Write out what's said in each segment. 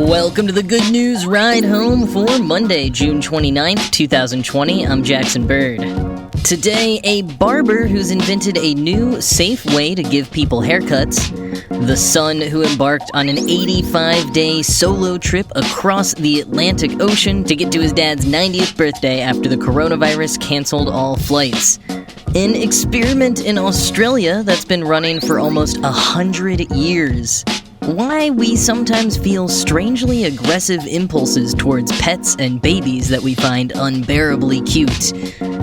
Welcome to the Good News Ride Home for Monday, June 29th, 2020. I'm Jackson Bird. Today, a barber who's invented a new, safe way to give people haircuts, the son who embarked on an 85-day solo trip across the Atlantic Ocean to get to his dad's 90th birthday after the coronavirus canceled all flights, an experiment in Australia that's been running for almost 100 years, why we sometimes feel strangely aggressive impulses towards pets and babies that we find unbearably cute,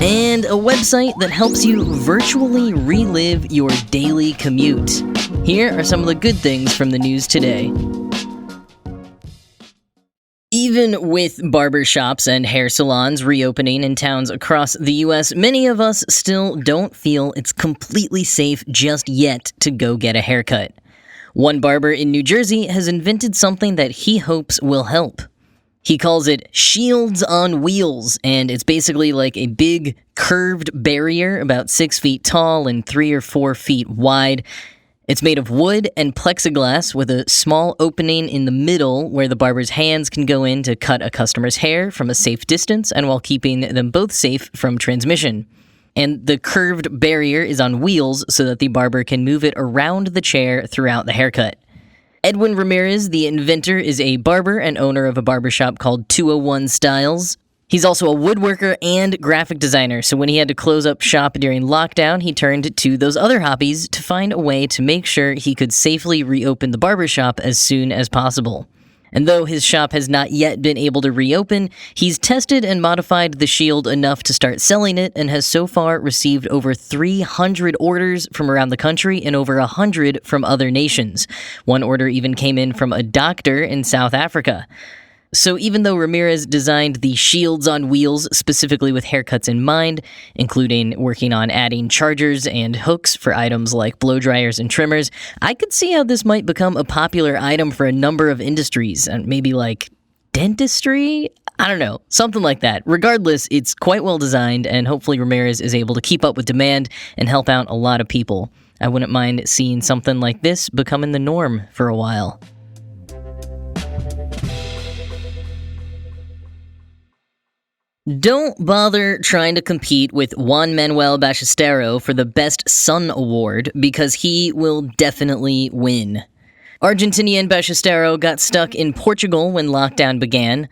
and a website that helps you virtually relive your daily commute. Here are some of the good things from the news today. Even with barbershops and hair salons reopening in towns across the U.S., many of us still don't feel it's completely safe just yet to go get a haircut. One barber in New Jersey has invented something that he hopes will help. He calls it Shields on Wheels, and it's basically like a big curved barrier about 6 feet tall and 3 or 4 feet wide. It's made of wood and plexiglass with a small opening in the middle where the barber's hands can go in to cut a customer's hair from a safe distance and while keeping them both safe from transmission. And the curved barrier is on wheels so that the barber can move it around the chair throughout the haircut. Edwin Ramirez, the inventor, is a barber and owner of a barbershop called 201 Styles. He's also a woodworker and graphic designer, so when he had to close up shop during lockdown, he turned to those other hobbies to find a way to make sure he could safely reopen the barbershop as soon as possible. And though his shop has not yet been able to reopen, he's tested and modified the Shield enough to start selling it and has so far received over 300 orders from around the country and over 100 from other nations. One order even came in from a doctor in South Africa. So even though Ramirez designed the Shields on Wheels specifically with haircuts in mind, including working on adding chargers and hooks for items like blow dryers and trimmers, I could see how this might become a popular item for a number of industries, and maybe like dentistry? I don't know, something like that. Regardless, it's quite well designed, and hopefully Ramirez is able to keep up with demand and help out a lot of people. I wouldn't mind seeing something like this becoming the norm for a while. Don't bother trying to compete with Juan Manuel Ballesteros for the Best Son Award because he will definitely win. Argentinian Ballesteros got stuck in Portugal when lockdown began.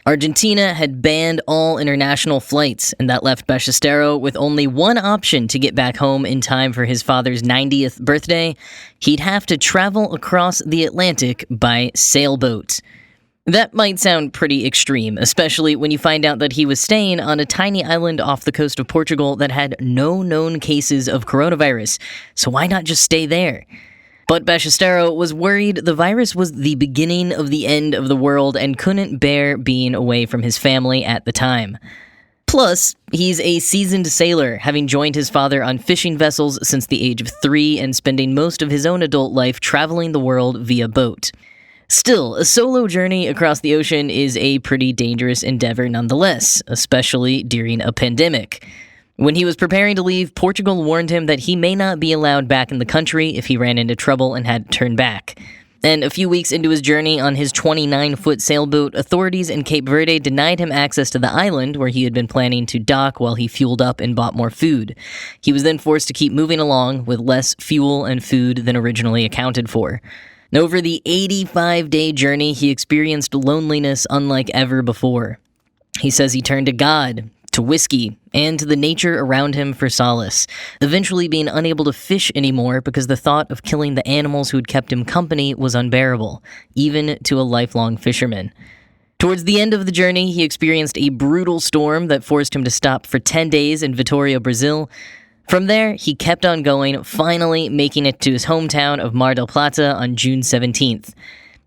Argentina had banned all international flights, and that left Ballesteros with only one option to get back home in time for his father's 90th birthday. He'd have to travel across the Atlantic by sailboat. That might sound pretty extreme, especially when you find out that he was staying on a tiny island off the coast of Portugal that had no known cases of coronavirus, so why not just stay there? But Ballesteros was worried the virus was the beginning of the end of the world and couldn't bear being away from his family at the time. Plus, he's a seasoned sailor, having joined his father on fishing vessels since the age of 3 and spending most of his own adult life traveling the world via boat. Still, a solo journey across the ocean is a pretty dangerous endeavor nonetheless, especially during a pandemic. When he was preparing to leave, Portugal warned him that he may not be allowed back in the country if he ran into trouble and had to turn back. And a few weeks into his journey on his 29-foot sailboat, authorities in Cape Verde denied him access to the island where he had been planning to dock while he fueled up and bought more food. He was then forced to keep moving along with less fuel and food than originally accounted for. Over the 85-day journey, he experienced loneliness unlike ever before. He says he turned to God, to whiskey, and to the nature around him for solace, eventually being unable to fish anymore because the thought of killing the animals who had kept him company was unbearable, even to a lifelong fisherman. Towards the end of the journey, he experienced a brutal storm that forced him to stop for 10 days in Vitória, Brazil. From there, he kept on going, finally making it to his hometown of Mar del Plata on June 17th.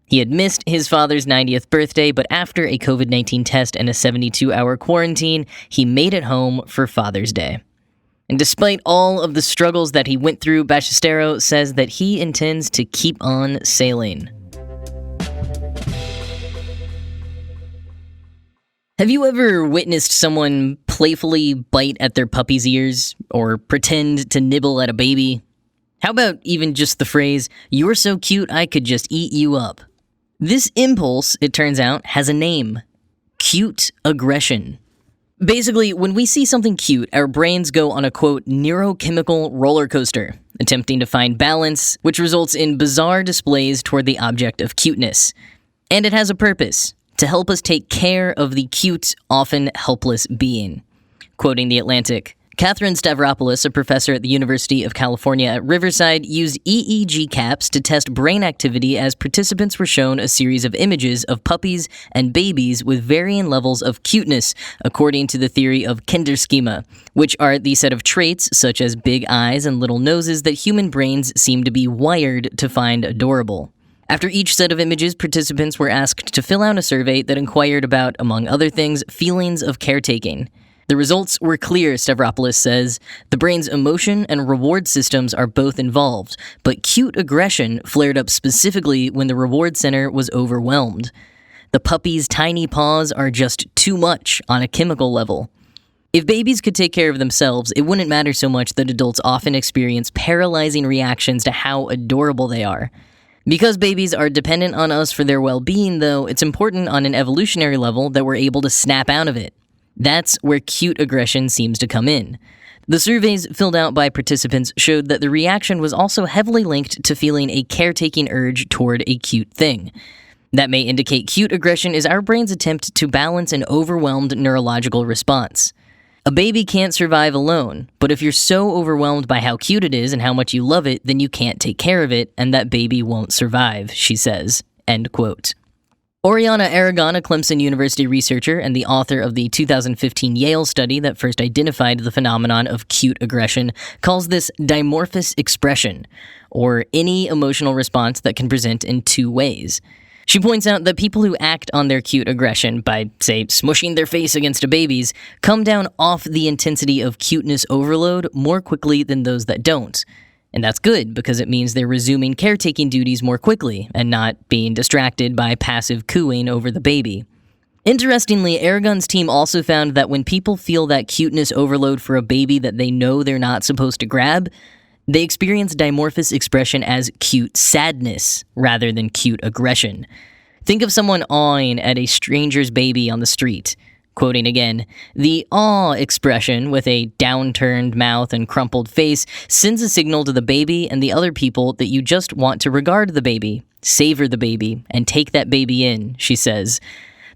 He had missed his father's 90th birthday, but after a COVID-19 test and a 72-hour quarantine, he made it home for Father's Day. And despite all of the struggles that he went through, Ballesteros says that he intends to keep on sailing. Have you ever witnessed someone playfully bite at their puppy's ears or pretend to nibble at a baby? How about even just the phrase, "You're so cute I could just eat you up"? This impulse, it turns out, has a name: cute aggression. Basically, when we see something cute, our brains go on a, quote, neurochemical roller coaster, attempting to find balance, which results in bizarre displays toward the object of cuteness. And it has a purpose: to help us take care of the cute, often helpless being. Quoting The Atlantic, Catherine Stavropoulos, a professor at the University of California at Riverside, used EEG caps to test brain activity as participants were shown a series of images of puppies and babies with varying levels of cuteness, according to the theory of Kinderschema, which are the set of traits, such as big eyes and little noses, that human brains seem to be wired to find adorable. After each set of images, participants were asked to fill out a survey that inquired about, among other things, feelings of caretaking. The results were clear, Stavropoulos says. The brain's emotion and reward systems are both involved, but cute aggression flared up specifically when the reward center was overwhelmed. The puppy's tiny paws are just too much on a chemical level. If babies could take care of themselves, it wouldn't matter so much that adults often experience paralyzing reactions to how adorable they are. Because babies are dependent on us for their well-being, though, it's important on an evolutionary level that we're able to snap out of it. That's where cute aggression seems to come in. The surveys filled out by participants showed that the reaction was also heavily linked to feeling a caretaking urge toward a cute thing. That may indicate cute aggression is our brain's attempt to balance an overwhelmed neurological response. A baby can't survive alone, but if you're so overwhelmed by how cute it is and how much you love it, then you can't take care of it, and that baby won't survive, she says. End quote. Oriana Aragon, a Clemson University researcher and the author of the 2015 Yale study that first identified the phenomenon of cute aggression, calls this dimorphous expression, or any emotional response that can present in two ways. She points out that people who act on their cute aggression by, say, smushing their face against a baby's, come down off the intensity of cuteness overload more quickly than those that don't. And that's good, because it means they're resuming caretaking duties more quickly and not being distracted by passive cooing over the baby. Interestingly, Aragon's team also found that when people feel that cuteness overload for a baby that they know they're not supposed to grab, they experience dimorphous expression as cute sadness rather than cute aggression. Think of someone awing at a stranger's baby on the street. Quoting again, the awe expression with a downturned mouth and crumpled face sends a signal to the baby and the other people that you just want to regard the baby, savor the baby, and take that baby in, she says.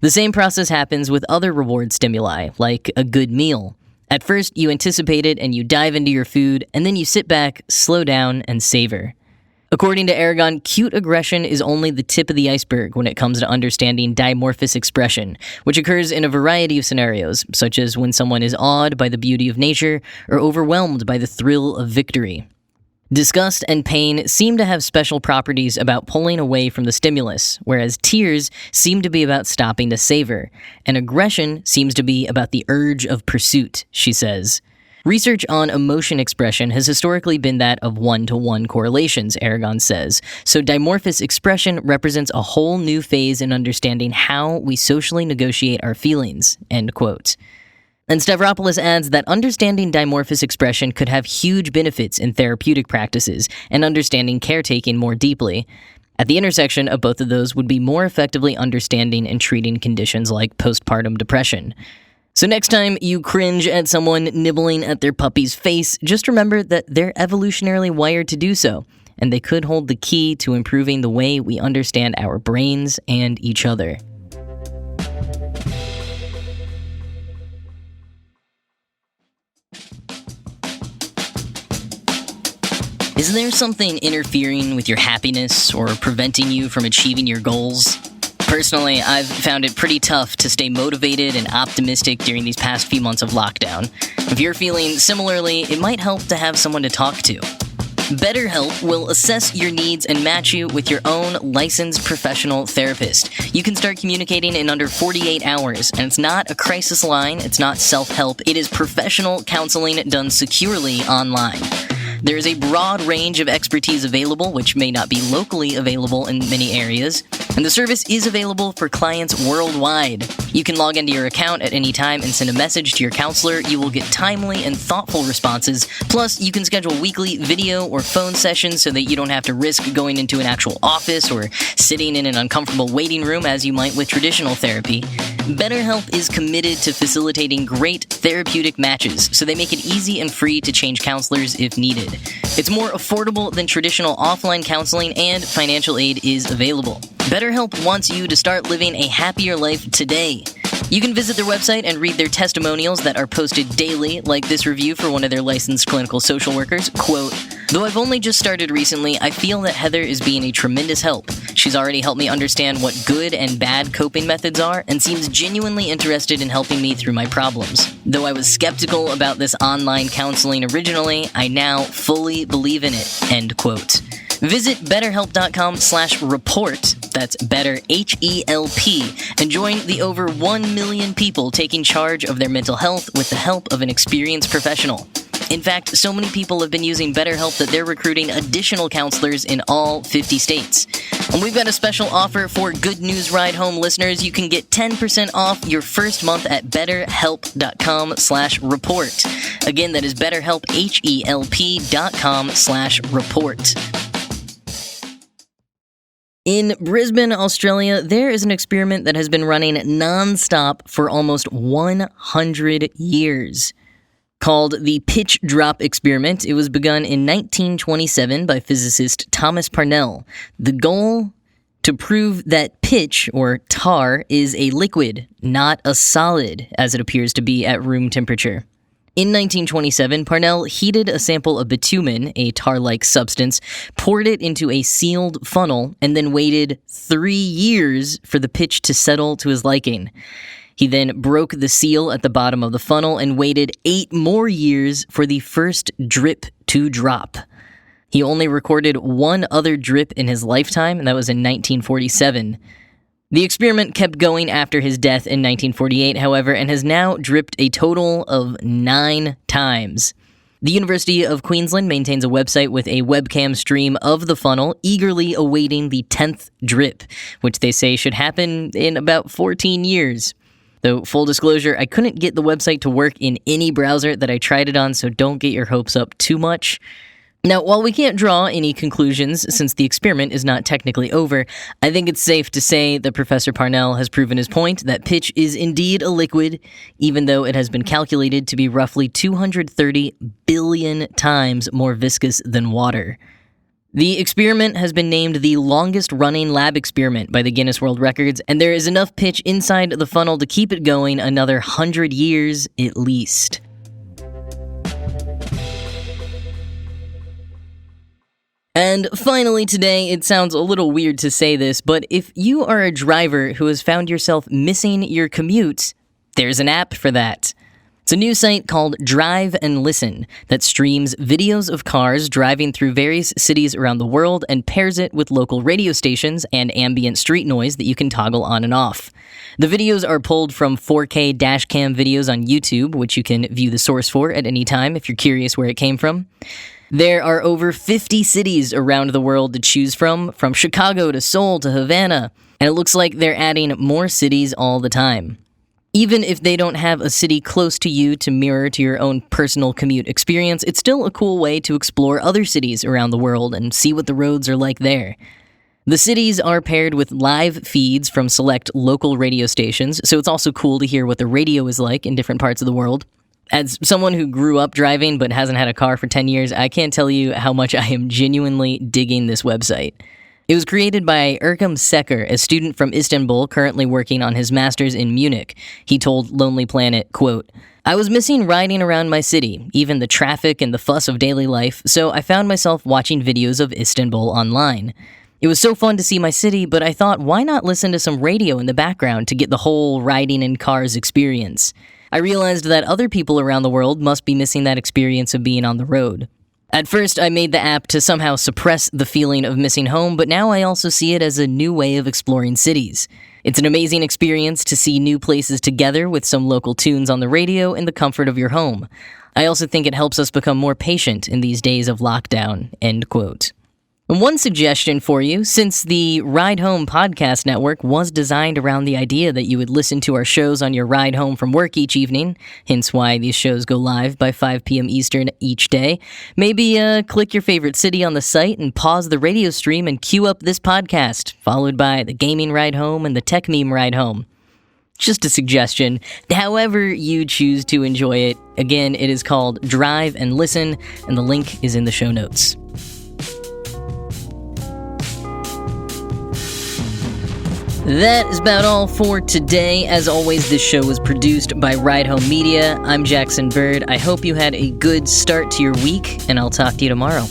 The same process happens with other reward stimuli, like a good meal. At first, you anticipate it and you dive into your food, and then you sit back, slow down, and savor. According to Aragon, cute aggression is only the tip of the iceberg when it comes to understanding dimorphous expression, which occurs in a variety of scenarios, such as when someone is awed by the beauty of nature or overwhelmed by the thrill of victory. Disgust and pain seem to have special properties about pulling away from the stimulus, whereas tears seem to be about stopping to savor, and aggression seems to be about the urge of pursuit, she says. Research on emotion expression has historically been that of one-to-one correlations, Aragon says, so dimorphous expression represents a whole new phase in understanding how we socially negotiate our feelings, end quote. And Stavropoulos adds that understanding dimorphous expression could have huge benefits in therapeutic practices and understanding caretaking more deeply. At the intersection of both of those would be more effectively understanding and treating conditions like postpartum depression. So next time you cringe at someone nibbling at their puppy's face, just remember that they're evolutionarily wired to do so, and they could hold the key to improving the way we understand our brains and each other. Is there something interfering with your happiness or preventing you from achieving your goals? Personally, I've found it pretty tough to stay motivated and optimistic during these past few months of lockdown. If you're feeling similarly, it might help to have someone to talk to. BetterHelp will assess your needs and match you with your own licensed professional therapist. You can start communicating in under 48 hours, and it's not a crisis line, it's not self-help, it is professional counseling done securely online. There is a broad range of expertise available, which may not be locally available in many areas, and the service is available for clients worldwide. You can log into your account at any time and send a message to your counselor. You will get timely and thoughtful responses. Plus, you can schedule weekly video or phone sessions so that you don't have to risk going into an actual office or sitting in an uncomfortable waiting room as you might with traditional therapy. BetterHelp is committed to facilitating great therapeutic matches, so they make it easy and free to change counselors if needed. It's more affordable than traditional offline counseling, and financial aid is available. BetterHelp wants you to start living a happier life today. You can visit their website and read their testimonials that are posted daily, like this review for one of their licensed clinical social workers. Quote, "Though I've only just started recently, I feel that Heather is being a tremendous help. She's already helped me understand what good and bad coping methods are and seems genuinely interested in helping me through my problems. Though I was skeptical about this online counseling originally, I now fully believe in it." End quote. Visit betterhelp.com/report, that's better HELP, and join the over 1 million people taking charge of their mental health with the help of an experienced professional. In fact, so many people have been using BetterHelp that they're recruiting additional counselors in all 50 states. And we've got a special offer for Good News Ride Home listeners. You can get 10% off your first month at betterhelp.com/report. Again, that is betterhelp, HELP.com/report. In Brisbane, Australia, there is an experiment that has been running non-stop for almost 100 years. Called the pitch drop experiment. It was begun in 1927 by physicist Thomas Parnell. The goal? To prove that pitch, or tar, is a liquid, not a solid, as it appears to be at room temperature. In 1927, Parnell heated a sample of bitumen, a tar-like substance, poured it into a sealed funnel, and then waited 3 years for the pitch to settle to his liking. He then broke the seal at the bottom of the funnel and waited 8 more years for the first drip to drop. He only recorded one other drip in his lifetime, and that was in 1947. The experiment kept going after his death in 1948, however, and has now dripped a total of 9 times. The University of Queensland maintains a website with a webcam stream of the funnel, eagerly awaiting the 10th drip, which they say should happen in about 14 years. Though, full disclosure, I couldn't get the website to work in any browser that I tried it on, so don't get your hopes up too much. Now, while we can't draw any conclusions since the experiment is not technically over, I think it's safe to say that Professor Parnell has proven his point that pitch is indeed a liquid, even though it has been calculated to be roughly 230 billion times more viscous than water. The experiment has been named the longest-running lab experiment by the Guinness World Records, and there is enough pitch inside the funnel to keep it going another 100 years at least. And finally today, it sounds a little weird to say this, but if you are a driver who has found yourself missing your commute, there's an app for that. It's a new site called Drive and Listen that streams videos of cars driving through various cities around the world and pairs it with local radio stations and ambient street noise that you can toggle on and off. The videos are pulled from 4K dashcam videos on YouTube, which you can view the source for at any time if you're curious where it came from. There are over 50 cities around the world to choose from Chicago to Seoul to Havana, and it looks like they're adding more cities all the time. Even if they don't have a city close to you to mirror to your own personal commute experience, it's still a cool way to explore other cities around the world and see what the roads are like there. The cities are paired with live feeds from select local radio stations, so it's also cool to hear what the radio is like in different parts of the world. As someone who grew up driving but hasn't had a car for 10 years, I can't tell you how much I am genuinely digging this website. It was created by Erkam Seker, a student from Istanbul currently working on his master's in Munich. He told Lonely Planet, quote, "I was missing riding around my city, even the traffic and the fuss of daily life, so I found myself watching videos of Istanbul online. It was so fun to see my city, but I thought, why not listen to some radio in the background to get the whole riding in cars experience? I realized that other people around the world must be missing that experience of being on the road. At first, I made the app to somehow suppress the feeling of missing home, but now I also see it as a new way of exploring cities. It's an amazing experience to see new places together with some local tunes on the radio in the comfort of your home. I also think it helps us become more patient in these days of lockdown," end quote. And one suggestion for you, since the Ride Home podcast network was designed around the idea that you would listen to our shows on your ride home from work each evening, hence why these shows go live by 5 p.m. Eastern each day, maybe click your favorite city on the site and pause the radio stream and queue up this podcast, followed by the gaming ride home and the tech meme ride home. Just a suggestion. However you choose to enjoy it, again, it is called Drive and Listen, and the link is in the show notes. That is about all for today. As always, this show was produced by Ride Home Media. I'm Jackson Bird. I hope you had a good start to your week, and I'll talk to you tomorrow.